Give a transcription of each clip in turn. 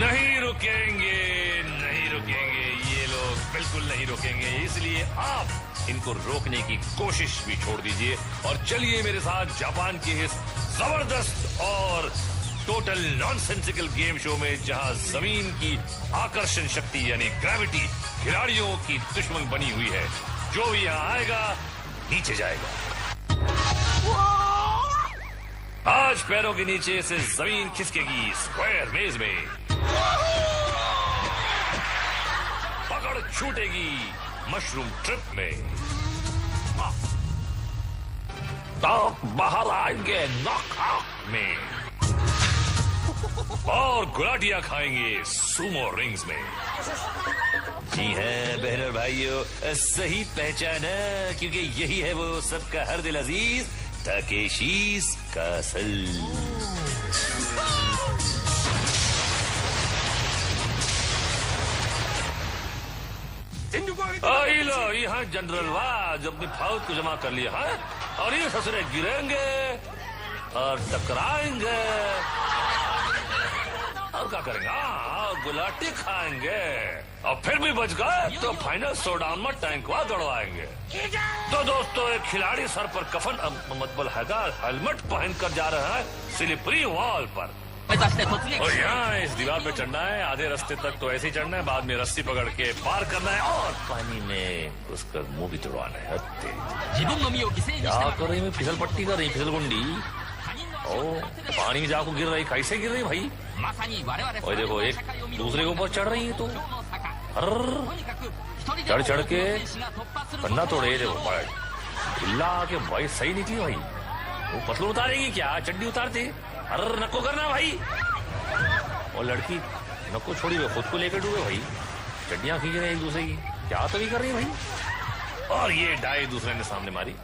नहीं रुकेंगे, नहीं रुकेंगे, ये लोग बिल्कुल नहीं रुकेंगे। इसलिए आप इनको रोकने की कोशिश भी छोड़ दीजिए और चलिए मेरे साथ जापान के इस जबरदस्त और टोटल नॉनसेंसिकल गेम शो में, जहां जमीन की आकर्षण शक्ति यानी ग्रेविटी खिलाड़ियों की दुश्मन बनी हुई है। जो भी यहां आएगा नीचे जाएगा। आज पैरों के नीचे से जमीन खिसकेगी स्क्वायर मेज में, पकड़ छूटेगी मशरूम ट्रिप में, तो बाहर आएंगे नॉकआउट में और गुलाटियां खाएंगे सुमो रिंग्स में। जी हैं बहनों भाइयों, सही पहचाना, क्योंकि यही है वो सबका हर दिल अजीज ताकेशी's कासल। लो यहाँ जनरल वाज अपनी फौज को जमा कर लिया है और ये ससुरे गिरेंगे और टकराएंगे और क्या करेंगे, गुलाटी खाएंगे और फिर भी बच गए तो फाइनल शोडाउन में टैंकवा दौड़वाएंगे। तो दोस्तों, एक खिलाड़ी सर पर कफन मतलब हेलमेट पहनकर जा रहा है स्लिपरी वॉल पर और यहाँ इस दीवार पे चढ़ना है। आधे रास्ते तक तो ऐसे ही चढ़ना है, बाद में रस्सी पकड़ के पार करना है और पानी में उसका मुंह भी तुड़वाना है। क्या कर रही है, फिसल पट्टी कर रही, फिसल गुंडी। ओ पानी में जाकर गिर रही, कैसे गिर रही भाई? और देखो एक दूसरे के ऊपर चढ़ रही है, तो चढ़ चढ़ के पन्ना तोड़े। देखो हिला के भाई सही निकली भाई। वो पतलू उतारेगी क्या, चड्डी उतारती? अरे नको करना भाई। और लड़की नको छोड़ी हुई, खुद को लेकर डूबे भाई। चड्डियां खींच रहे एक दूसरे की, क्या तो नहीं कर रही भाई। और ये डाई दूसरे ने सामने मारी।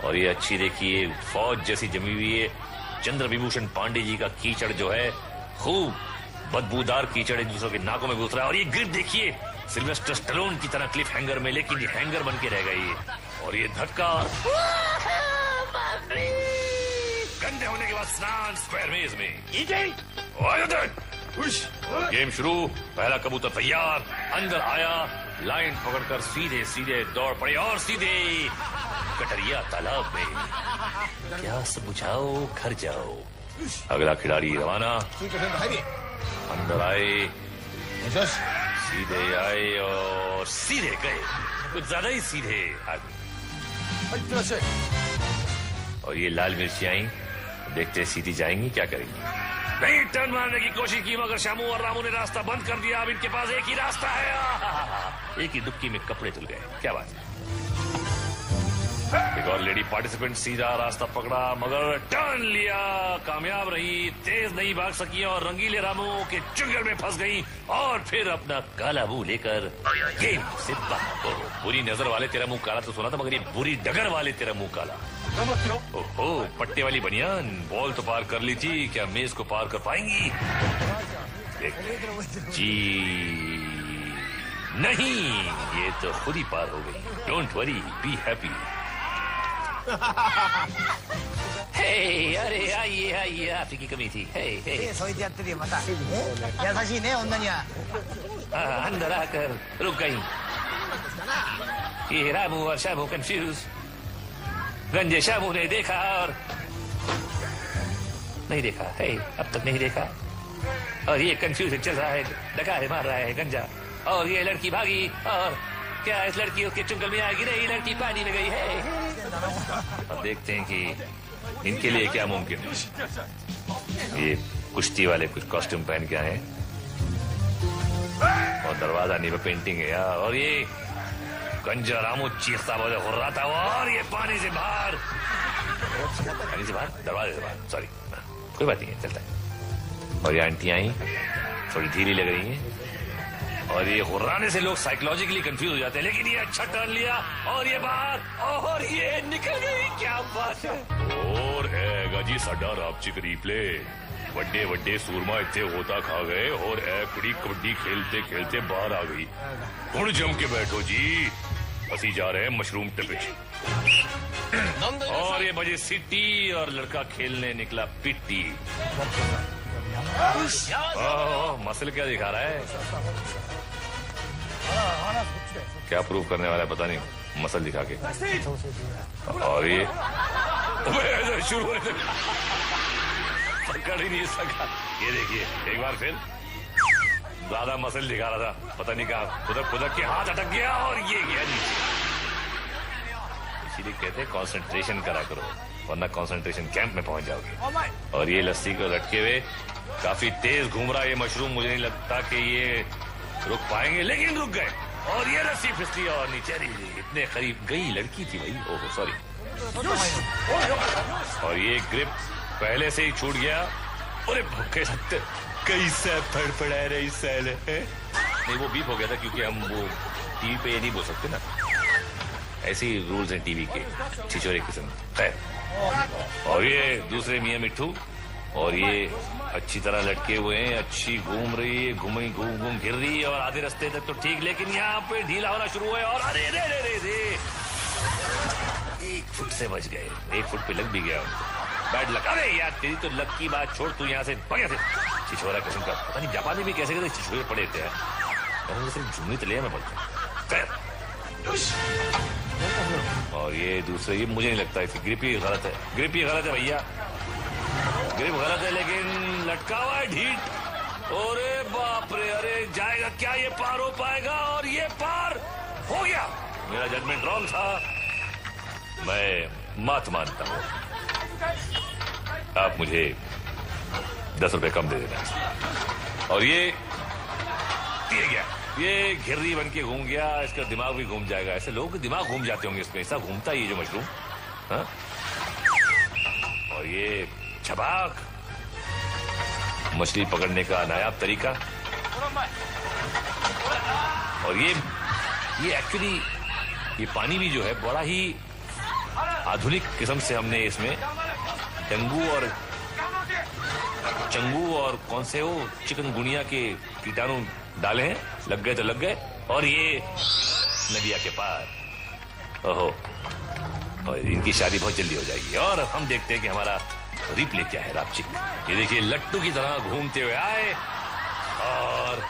और ये अच्छी देखिए फौज जैसी जमी हुई है। चंद्र विभूषण पांडे जी का कीचड़ जो है, खूब बदबूदार कीचड़ एक दूसरे के नाकों में घुस रहा है। और ये ग्रिप देखिए सिल्वेस्टर स्टैलोन की तरह क्लिफ हैंगर में, लेकिन ये हैंगर बन के रह गई। और ये धक्का गंदे होने के बाद स्नान स्क्वायर मेज में। गेम शुरू, पहला कबूतर तैयार, अंदर आया, लाइन पकड़कर सीधे सीधे दौड़ पड़े और सीधे कटरिया तालाब में। क्या सब बुझाओ, घर जाओ। अगला खिलाड़ी रवाना, अंदर आए, सीधे आए और सीधे गए, कुछ ज्यादा ही सीधे आगे। और ये लाल मिर्ची आई, देखते सीधी जाएंगी, क्या करेंगी? नहीं, टर्न मारने की कोशिश की मगर शामू और रामू ने रास्ता बंद कर दिया। अब इनके पास एक ही रास्ता है। एक ही डुबकी में कपड़े धुल गए, क्या बात है। एक और लेडी पार्टिसिपेंट सीधा रास्ता पकड़ा मगर टर्न लिया, कामयाब रही, तेज नहीं भाग सकी और रंगीले रामू के चुंगल में फंस गई और फिर अपना काला मुंह लेकर गेम से बाहर। बुरी नजर वाले तेरा मुंह काला तो सुना था, मगर ये बुरी डगर वाले तेरा मुंह काला। ओहो, पट्टे वाली बनियान, बॉल तो पार कर ली थी, क्या मेज को पार कर पाएंगी? जी नहीं, ये तो खुद ही पार हो गई। Don't worry, be happy. Hey, अरे आइए आइए, आपकी कमी थी। हे हे, अंदर आकर रुक गई। ये रामू और शामू कंफ्यूज। गंजे शामू ने देखा और नहीं देखा, है अब तक नहीं देखा। और ये कंफ्यूजन चल रहा है, डकारे मार रहा है गंजा। और ये लड़की भागी और क्या इस लड़की उसके चुंगल में आएगी? नहीं, लड़की पानी में गई है। अब देखते हैं कि इनके लिए क्या मुमकिन है। ये कुश्ती वाले कुछ कॉस्ट्यूम पहन के आए और दरवाजा नहीं पे पेंटिंग है यार। और ये गंजा रामू चीखता बोले हो रहा था और ये पानी से बाहर, दरवाजे से बाहर, सॉरी, कोई बात नहीं है, चलता है। और ये आंटी आई, थोड़ी धीरे लग रही है और ये हुर्राने से लोग साइकोलॉजिकली कंफ्यूज हो जाते हैं। लेकिन ये अच्छा टर्न लिया और ये बाहर और ये निकल गई, क्या बात है। और है गाजी साडा रापचिक रीप्ले, बड्डे बड्डे सूरमा इतने होता खा गए और एकड़ी कबड्डी खेलते खेलते बाहर आ गई। हुण जम के बैठो जी, असी जा रहे हैं मशरूम टिपिच। और ये बजे सिटी और लड़का खेलने निकला पिट्टी। मसल क्या दिखा रहा है? क्या प्रूव करने वाला है पता नहीं, मसल दिखा के। और ये शुरू पकड़ ही नहीं सका। ये देखिए एक बार फिर ज्यादा मसल दिखा रहा था, पता नहीं कहा खुदक के हाथ अटक गया और ये गया नीचे। इसीलिए कहते हैं कंसंट्रेशन करा करो, वरना कंसंट्रेशन कैंप में पहुंच जाओगे। और ये लस्सी को लटके हुए काफी तेज घूम रहा है ये मशरूम, मुझे नहीं लगता कि ये रुक पाएंगे, लेकिन रुक गए। और ये रस्सी फिसली और नीचे इतने करीब गई लड़की थी भाई, ओहो सॉरी। और ये ग्रिप पहले से ही छूट गया। अरे भूखे सत्ते कैसे फड़फड़ा रही सैल है। नहीं वो बीप हो गया था क्योंकि हम वो टीवी पे ये नहीं बोल सकते ना, ऐसे ही रूल्स हैं टीवी के, छिछोरे किस्म। खैर, और ये दूसरे मियां मिट्ठू, और ये अच्छी तरह लटके हुए हैं, अच्छी घूम रही है, घूम घिर रही है और आधे रास्ते तक तो ठीक, लेकिन यहाँ पे ढीला होना शुरू हुआ और अरे रे रे रे रे 1 फुट से बच गए, 1 फुट पे लग भी गया उनको। Bad luck. अरे यार तेरी तो लक की बात छोड़, तू यहाँ से बढ़िया से छिछोरा किस्म का, पता नहीं जापान में भी कैसे कैसे छिछोरे पड़े थे यार, सिर्फ झूमी तले में बोलते। और ये दूसरे, ये मुझे नहीं लगता इसकी ग्रिप ही गलत है, ग्रिप ही गलत है भैया, ग्रिप गलत है, लेकिन लटका हुआ है ढीठ। अरे बाप रे, अरे जाएगा क्या ये, पार हो पाएगा? और ये पार हो गया। मेरा जजमेंट रॉन्ग था, मैं मत मानता हूं। आप मुझे 10 रुपए कम दे देना। और ये गया, ये घिर्री बन के घूम गया, इसका दिमाग भी घूम जाएगा। ऐसे लोगों के दिमाग घूम जाते होंगे इसमें, ऐसा घूमता है ये जो मशरूम। हाँ? और ये छबाक, मछली पकड़ने का नायाब तरीका। और ये एक्चुअली ये पानी भी जो है बड़ा ही आधुनिक किस्म से हमने इसमें चंगू और कौन से वो चिकनगुनिया के कीटाणु डाले हैं, लग गए तो लग गए। और ये नदिया के पार, ओहो, और इनकी शादी बहुत जल्दी हो जाएगी। और हम देखते हैं कि हमारा रिप्ले क्या है रापचिक। ये देखिए लट्टू की तरह घूमते हुए आए और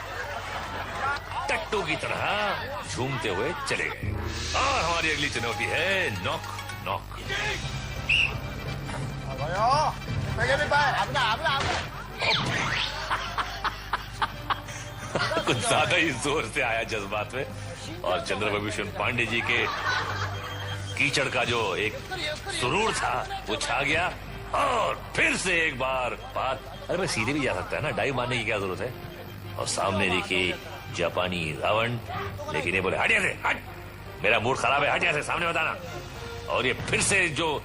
टट्टू की तरह झूमते हुए चले गए। और हमारी अगली चुनौती है नॉक नॉक। कुछ ज्यादा ही जोर से आया जज्बात में, और चंद्रभूषण पांडे जी के कीचड़ का जो एक सुरूर था वो छा गया। और फिर से एक बार बात, अरे मैं सीधे भी जा सकता है ना, डाइव मारने की क्या जरूरत है। और सामने देखिए जापानी रावण, लेकिन ये बोले हट यहाँ से, हट, मेरा मूड खराब है, हट यहाँ से, सामने बताना। और ये फिर से जो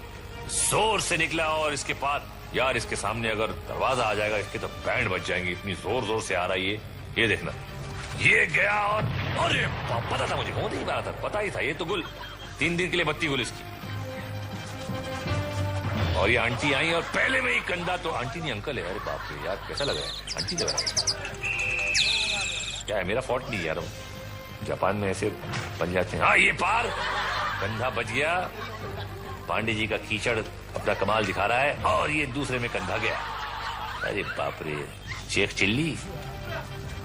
जोर से निकला, और इसके पास यार इसके सामने अगर दरवाजा आ जाएगा इसके तो बैंड बच जाएंगे, इतनी जोर जोर से आ रहा है ये देखना। ये गया और अरे पता था मुझे, होने ही वाला था, पता ही था, ये तो गुल 3 दिन के लिए बत्ती गुल इसकी। और ये आंटी आई और पहले में ही कंधा, तो आंटी नहीं अंकल है, अरे बाप रे यार कैसा लग रहा है, आंटी लग रहा है। क्या है, मेरा फॉल्ट नहीं यार, जापान में ऐसे बन जाते हैं। हाँ ये पार, कंधा बच गया, पांडे जी का कीचड़ अपना कमाल दिखा रहा है, और ये दूसरे में कंधा गया। अरे बाप रे, शेख चिल्ली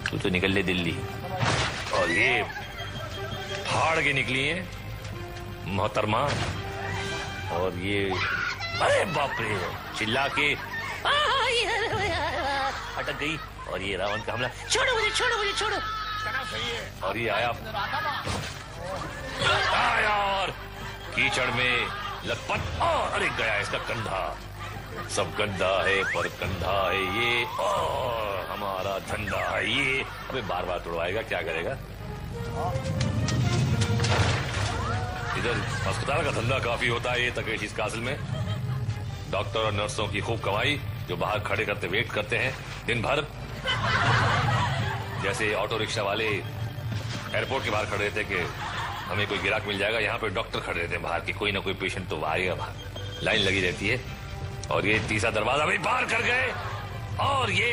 तू तो निकल ले दिल्ली। और ये फाड़ के निकली है मोहतरमा, और ये अरे बाप रे चिल्ला के अटक गई। और ये रावण का हमला, छोड़ो मुझे, छोड़ो मुझे, छोड़ो। और ये आया और कीचड़ में लटपट, और अरे गया इसका कंधा। सब गंदा है पर कंधा है ये, और हमारा धंधा है ये। अबे बार बार तोड़वाएगा, क्या करेगा। इधर अस्पताल का धंधा काफी होता है ये तकेश इस कासिल में, डॉक्टर और नर्सों की खूब कमाई, जो बाहर खड़े करते वेट करते हैं दिन भर। जैसे ऑटो रिक्शा वाले एयरपोर्ट के बाहर खड़े रहते कि हमें कोई गिराक मिल जाएगा, यहाँ पे डॉक्टर खड़े रहते हैं बाहर की, कोई ना कोई पेशेंट तो आएगा बाहर, लाइन लगी रहती है। और ये तीसरा दरवाजा भी पार कर गए, और ये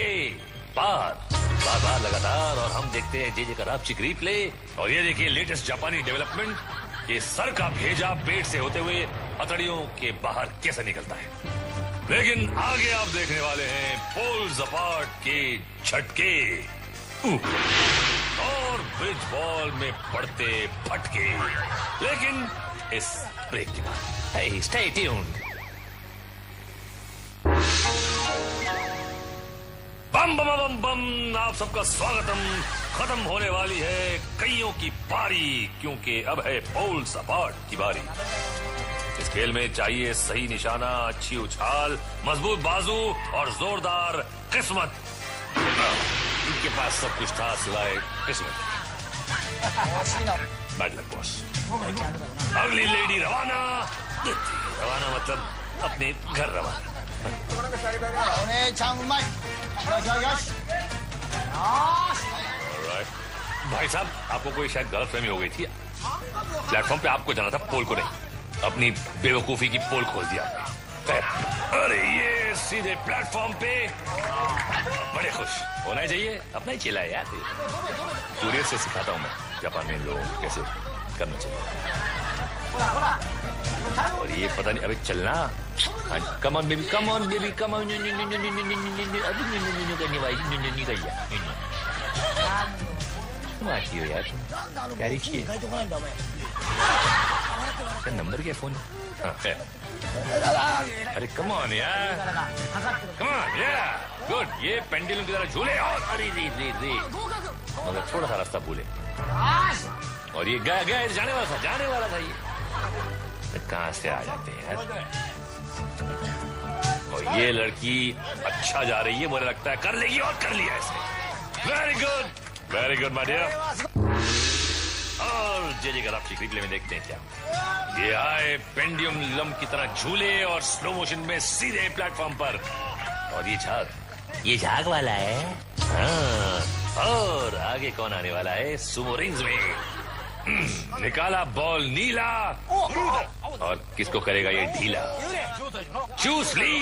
पार बार लगातार। और हम देखते हैं जे का रापचिक रिप्ले। और ये देखिए लेटेस्ट जापानी डेवलपमेंट, ये सर का भेजा पेट से होते हुए अतड़ियों के बाहर कैसे निकलता है। लेकिन आगे आप देखने वाले हैं पोल्स अपार्ट के झटके। और ब्रिज बॉल में पड़ते फटके, लेकिन इस ब्रेक के बाद। Hey, stay tuned. बम बम बम बम, आप सबका स्वागतम। खत्म होने वाली है कईयों की पारी, क्योंकि अब है पोल सपाट की बारी। इस खेल में चाहिए सही निशाना, अच्छी उछाल, मजबूत बाजू और जोरदार किस्मत। इनके पास सब कुछ था सिवाय किस्मत। Bad luck boss. अगली लेडी रवाना। रवाना मतलब अपने घर रवाना। भाई साहब, आपको कोई शायद गलतफहमी हो गई थी। प्लेटफॉर्म पे आपको जाना था, पोल को नहीं। अपनी बेवकूफी की पोल खोल दिया आपने। अरे ये सीधे प्लेटफॉर्म पे। बड़े खुश होना चाहिए, अपना ही चला है यार। कोरियर से सिखाता हूं मैं जापान में लोगों को कैसे करना चाहिए। और ये पता नहीं, अबे चलना। Come on baby, come on baby, come on. यार प्यारी चाहिए। नंबर क्या फोन? अरे कम ऑन यार, कम ऑन यार, गुड। ये पेंडुलम की तरह झूले और अरे रे रे रे, मगर थोड़ा सा रास्ता भूले। और ये गया गया जाने वाला था ये। कहाँ से आ जाते हैं यार। और ये लड़की अच्छा जा रही है, मुझे लगता है कर लेगी, और कर लिया इसने। Very good my dear. और जे गराफी रिप्ले में देखते हैं क्या ये आए पेंडुलम की तरह झूले और स्लो मोशन में सीधे प्लेटफॉर्म पर। और ये झाग वाला है। हाँ, और आगे कौन आने वाला है? सुमो रिंग्स में निकाला बॉल नीला, और किसको करेगा ये ढीला? चूस ली।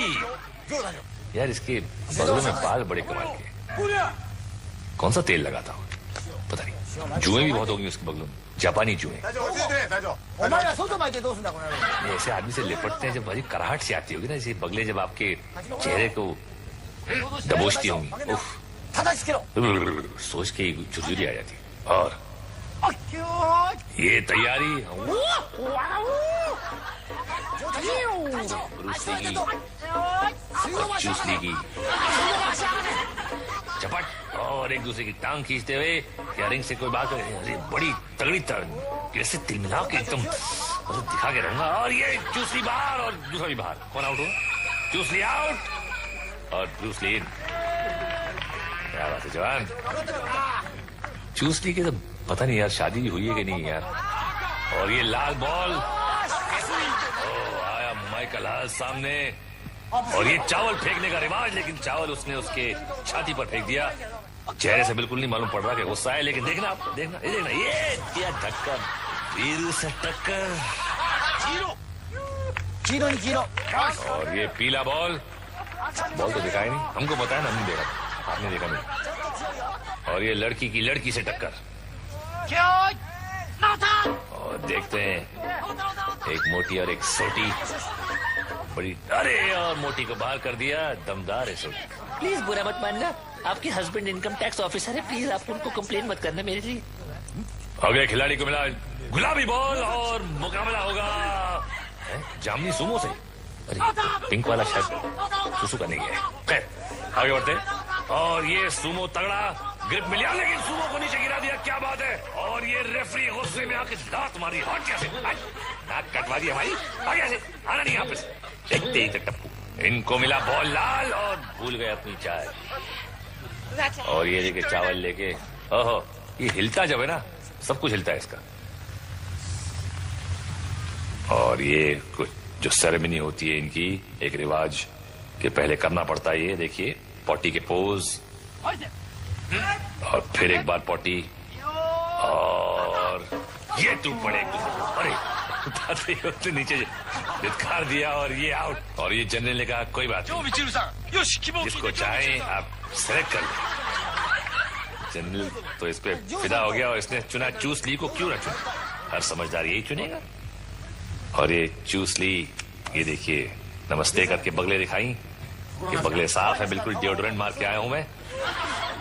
यार इसके बगलों में बाल बड़े कमाल के। कौन सा तेल लगाता हूँ पता नहीं। जुएं भी बहुत होंगी उसके बगलों में, जापानी जुएं। ऐसे आदमी से लिपटते हैं जब भाई कराहट से आती होगी ना, जैसे बगले जब आपके चेहरे को दबोचती होंगी। सोच के झुरझुरी आ जाती। और ये तैयारी चूस लेगी झपट, और एक दूसरे की टांग खींचते हुए या रिंग से कोई बात करे। अरे बड़ी तगड़ी कैसे तिलमिला के एकदम दिखा के रहूंगा। और ये चूस ली बाहर, और दूसरा भी बाहर। कौन आउट हुआ? चूस ली आउट और ब्रूस ली इन। क्या बात है जवान। चूस ली के तो पता नहीं यार शादी हुई है कि नहीं यार। और ये लाल बॉल, आया माइकल हाल सामने। और ये चावल फेंकने का रिवाज, लेकिन चावल उसने उसके छाती पर फेंक दिया। चेहरे से बिल्कुल नहीं मालूम पड़ रहा कि गुस्सा है, लेकिन देखना ये दिया टक्कर, वीरू से टक्कर। और ये पीला बॉल तो दिखाई नहीं हमको, बताया ना, हमने देखा, आपने देखा नहीं। और ये लड़की से टक्कर। और देखते हैं एक मोटी और एक सोटी। बड़ी अरे, और मोटी को बाहर कर दिया, दमदार है सोटी। प्लीज बुरा मत मानना, आपके हस्बैंड इनकम टैक्स ऑफिसर है, प्लीज आप उनको कंप्लेन मत करना मेरे लिए। अगले खिलाड़ी को मिला गुलाबी बॉल, और मुकाबला होगा जामनी सुमो से। अरे पिंक वाला शायद सुसु करने गया है। खैर आगे बढ़ते। और ये सुमो तगड़ा, ग्रिप मिला, लेकिन सुमो को नीचे गिरा दिया। क्या बात है। और ये रेफरी गुस्से में आके दांत मारी। हट कैसे, नाक कटवा दी हमारी। आगे से आना नहीं यहाँ पे। देखते ही टप्पू, इनको मिला बॉल लाल, और भूल गए अपनी चाय। और ये लेके चावल लेके, ओहो ये हिलता जब है ना, सब कुछ हिलता है इसका। और ये कुछ जो सेरेमनी होती है इनकी, एक रिवाज के पहले करना पड़ता है। ये देखिए पॉटी के पोज, और फिर एक बार पॉटी, और ये टूट पड़े एक दूसरे को। अरे नीचे धिक्कार दिया, और ये आउट। और ये जनरल ने कहा कोई बात नहीं, जिसको चाहे आप सेलेक्ट कर लें। जनरल तो इस पे फिदा हो गया, और इसने चुना चूस ली को। क्यों ना चुना, हर समझदार यही चुनेगा। और ये चूस ली, ये देखिए नमस्ते करके बगले दिखाई। ये बगले साफ है, बिल्कुल डिओड्रेंट मार के आया हूं मैं।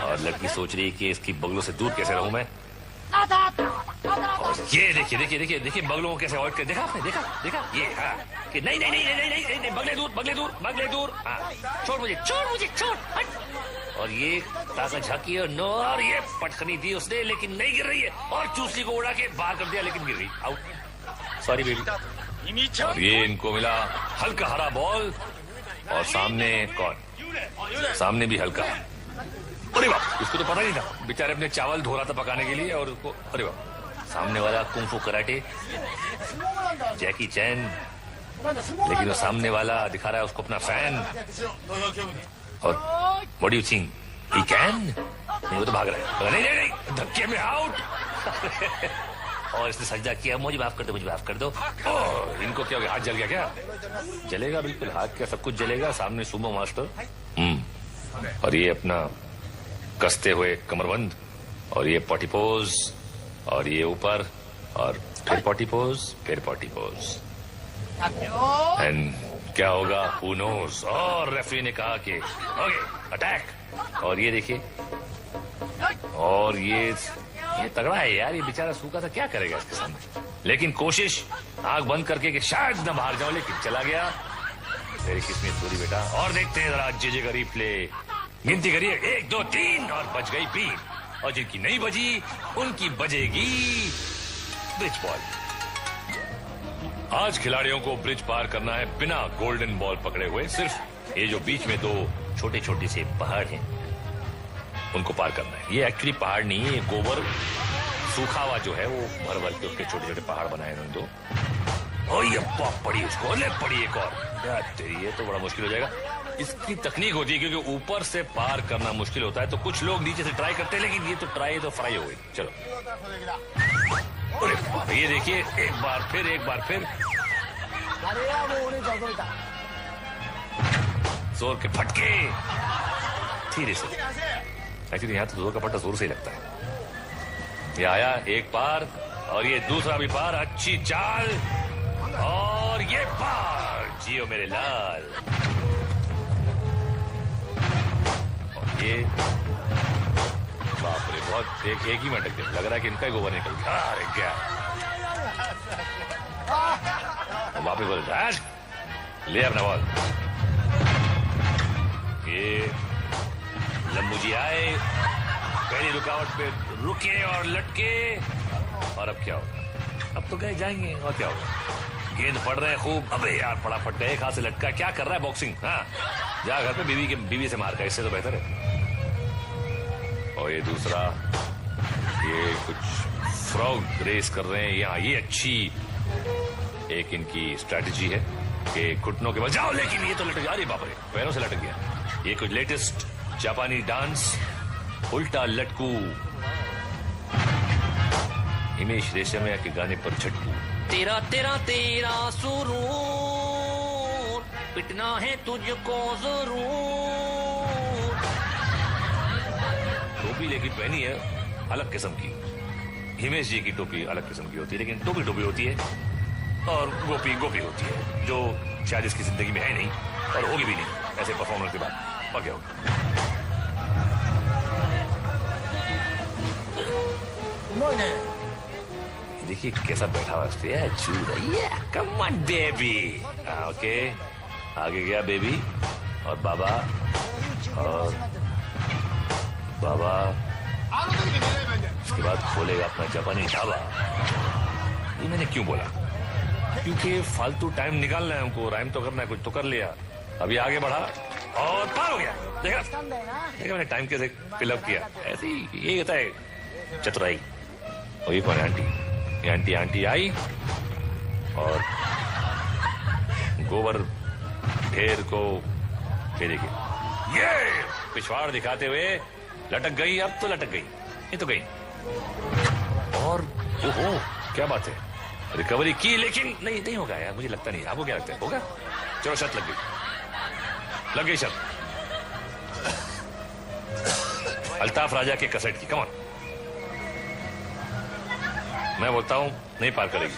और लड़की सोच रही है कि इसकी बगलों से दूर कैसे रहूं मैं। और ये देखिए देखिए देखिए देखिए बगलों को कैसे अवॉइड कर, देखा आपने, देखा देखा ये, हाँ कि नहीं नहीं नहीं नहीं नहीं नहीं, नहीं बगले दूर बगले दूर बगले दूर, हाँ छोड़ मुझे छोड़ हट। और ये ताका झाकी और नो, और ये पटखनी दी उसने लेकिन नहीं गिर रही है, और चूसली को उड़ा के बाहर कर दिया लेकिन गिर गई, आउट, सॉरी बेबी। और ये इनको मिला हल्का हरा बॉल, और सामने कौन, सामने भी हल्का, अरे बाप, इसको तो पता नहीं था, बेचारे अपने चावल धो रहा था पकाने के लिए, और उसको, अरे बाप, सामने वाला कुंफू कराटे जैकी चैन, लेकिन वो सामने वाला दिखा रहा है उसको अपना फैन। और what do you think he can, नहीं वो तो भाग रहा है, नहीं नहीं नहीं धक्के में आउट। और इसने सजदा किया, मुझे माफ कर दो, मुझे माफ कर दो। ओह, इनको क्या हो गया, हाथ जल गया क्या? जलेगा बिल्कुल, हाथ क्या सब कुछ जलेगा, सामने सुमो मास्टर। और ये अपना कसते हुए कमरबंद, और ये पॉटी पोज, और ये ऊपर, और फिर पॉटी पोज, फिर पॉटी पोज, एंड क्या होगा हू नोज। और रेफरी ने कहा कि ओके अटैक। और ये देखिए, और ये तगड़ा है यार, ये बेचारा सूखा था, क्या करेगा इसके सामने, लेकिन कोशिश आंख बंद करके कि शायद न बाहर जाओ, लेकिन चला गया। तेरी किस्मत पूरी बेटा। और देखते हैं जरा जेजे का रिप्ले, गिनती करिए 1 2 3, और बच गई 3, और जिनकी नहीं बजी उनकी बजेगी ब्रिज बॉल। आज खिलाड़ियों को ब्रिज पार करना है बिना गोल्डन बॉल पकड़े हुए, सिर्फ ये जो बीच में 2 छोटे छोटे से पहाड़ हैं उनको पार करना है। ये एक्चुअली पहाड़ नहीं है, ये गोबर सूखा हुआ जो है वो भर भर के उसके छोटे छोटे पहाड़ बनाए उन्होंने 2। और ये पड़ी उसको, ले पड़ी एक और, तेरी ये तो बड़ा मुश्किल हो जाएगा। इसकी तकनीक होती है क्योंकि ऊपर से पार करना मुश्किल होता है, तो कुछ लोग नीचे से ट्राई करते हैं, लेकिन ये तो ट्राई तो फ्राई हो गई। चलो, अरे ये देखिए, एक बार फिर जोर के फटके, धीरे से। एक्चुअली यहाँ तो जोर का फटका जोर से ही लगता है। ये आया एक पार, और ये दूसरा भी पार, अच्छी चाल, और ये पार, जियो मेरे लाल। और ये बाप रे, बहुत एक ही में अटक गया, लग रहा है कि इनका ही गोबर निकल गया। अरे क्या, वापस बोल राज, ले अपना बॉल। ये लंबू जी आए, पहली रुकावट पे रुके और लटके, और अब क्या होगा, अब तो गए जाएंगे, और क्या होगा, गेंद पड़ रहे हैं खूब। अबे यार फटाफट गए, हाथ से लटका, क्या कर रहा है बॉक्सिंग, हाँ जा घर पे बीवी से मार का, इससे तो बेहतर है। और ये दूसरा, ये कुछ फ्रॉग रेस कर रहे हैं यहाँ, ये अच्छी एक इनकी स्ट्रैटेजी है कि घुटनों के बजाओ, लेकिन ये तो लटक गया, अरे बाप रे, पैरों से लटक गया। ये कुछ लेटेस्ट जापानी डांस, उल्टा लटकू, हिमेश रेशमिया के गाने पर झटकू। तेरा तेरा तेरा सुरूर, पिटना है तुझको जरूर। टोपी लेकिन पहनी है अलग किस्म की, हिमेश जी की टोपी अलग किस्म की होती है, लेकिन टोपी टोपी होती है, और गोपी गोपी होती है, जो शायद इसकी जिंदगी में है नहीं और होगी भी नहीं ऐसे परफॉर्मेंस के बाद। और क्या होगा, देखिए कैसा बैठा हुआ है, कम ऑन बेबी, ओके, आगे गया बेबी, और बाबा, और बाबा, उसके बाद खोलेगा अपना जापानी ढाबा। ये मैंने क्यों बोला, क्योंकि फालतू टाइम निकालना है हमको, राइम तो करना है, कुछ तो कर लिया। अभी आगे बढ़ा और पार हो गया, देखा मैंने टाइम कैसे फिलअप किया, ऐसे ही ये होता है चतुराई। और ये कौन है, आंटी, ये आंटी आई और गोबर ढेर को फेरेगी, ये पिछवाड़ दिखाते हुए लटक गई, अब तो लटक गई, ये तो गई। और ओहो क्या बात है, रिकवरी की, लेकिन नहीं होगा यार, मुझे लगता नहीं। आपको क्या लगता है, होगा? चलो शर्त लग गई शर्त, अल्ताफ राजा के कैसेट की, कम ऑन। मैं बोलता हूं नहीं पार करेगी।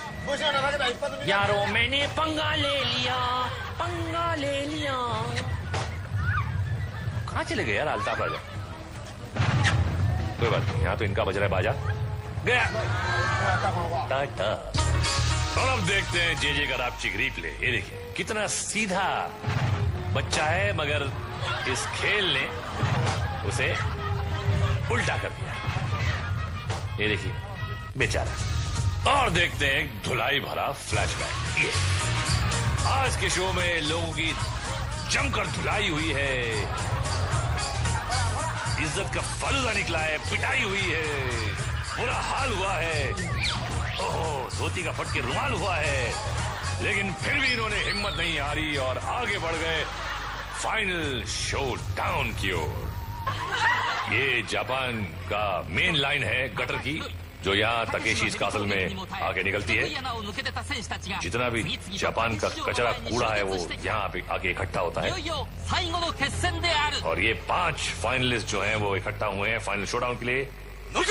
यारो मैंने पंगा ले लिया, पंगा ले लिया। कहां चले गए यार अल्ताफ राजा? मत, यहाँ तो इनका बज रहा है बाजा। गया टाटा। और अब देखते हैं जे का रापचिक रिप्ले। ये देखिए कितना सीधा बच्चा है, मगर इस खेल ने उसे उल्टा कर दिया। ये देखिए बेचारा। और देखते हैं एक धुलाई भरा फ्लैशबैक। ये आज के शो में लोगों की जमकर धुलाई हुई है, इज्जत का फलूदा निकला है, पिटाई हुई है, बुरा हाल हुआ है, ओहो धोती का फट के रुमाल हुआ है, लेकिन फिर भी इन्होंने हिम्मत नहीं हारी और आगे बढ़ गए फाइनल शो डाउन की ओर। ये जापान का मेन लाइन है गटर की, जो यहाँ तकेशीज कासल में आगे निकलती है। जितना भी जापान का कचरा कूड़ा है वो यहाँ पे आगे इकट्ठा होता है। और ये 5 फाइनलिस्ट जो हैं वो इकट्ठा हुए हैं फाइनल शोडाउन के लिए। तो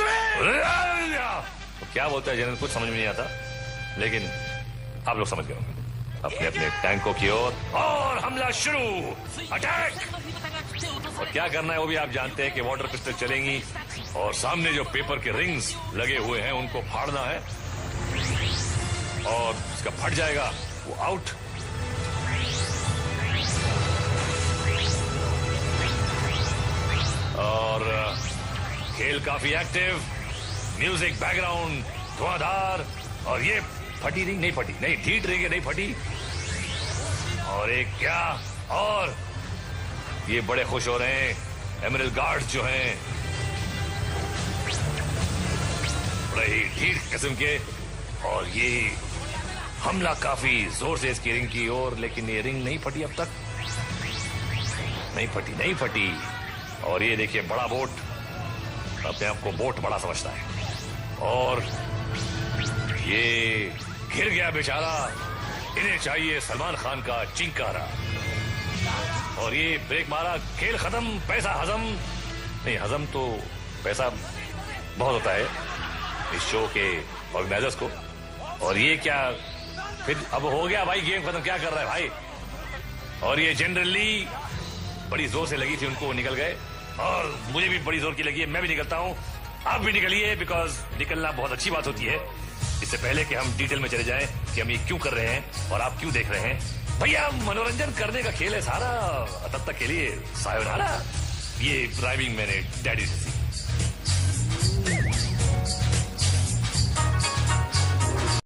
क्या बोलता है जनरल, कुछ समझ में नहीं आता, लेकिन आप लोग समझ गए होंगे। अपने अपने टैंकों की ओर और हमला शुरू, अटैक। और क्या करना है वो भी आप जानते हैं कि वाटर पिस्टल चलेंगी और सामने जो पेपर के रिंग्स लगे हुए हैं उनको फाड़ना है, और इसका फट जाएगा वो आउट। और खेल काफी एक्टिव, म्यूजिक बैकग्राउंड धुआंधार, और ये फटी रिंग नहीं फटी, नहीं ढीठ रिंग नहीं फटी। और एक क्या, और ये बड़े खुश हो रहे हैं एमरल्ड गार्ड्स जो हैं, बड़े ही ढीठ किस्म के। और ये हमला काफी जोर से इसकी रिंग की ओर, लेकिन ये रिंग नहीं फटी अब तक, नहीं फटी। और ये देखिए बड़ा बोट, अपने आप को बोट बड़ा समझता है, और ये गिर गया बेचारा। इन्हें चाहिए सलमान खान का चिंकारा। और ये ब्रेक मारा, खेल खत्म, पैसा हजम नहीं, हजम तो पैसा बहुत होता है इस शो के ऑर्गेनाइजर्स को। और ये क्या फिर अब हो गया भाई, गेम खत्म, क्या कर रहा है भाई। और ये जनरली बड़ी जोर से लगी थी उनको, निकल गए, और मुझे भी बड़ी जोर की लगी है, मैं भी निकलता हूं, आप भी निकलिए, बिकॉज निकलना बहुत अच्छी बात होती है। इससे पहले कि हम डिटेल में चले जाएं कि हम ये क्यों कर रहे हैं और आप क्यों देख रहे हैं। भैया मनोरंजन करने का खेल है सारा, तब तक के लिए सायोनारा। ये ड्राइविंग मैंने डैडी से सीखा।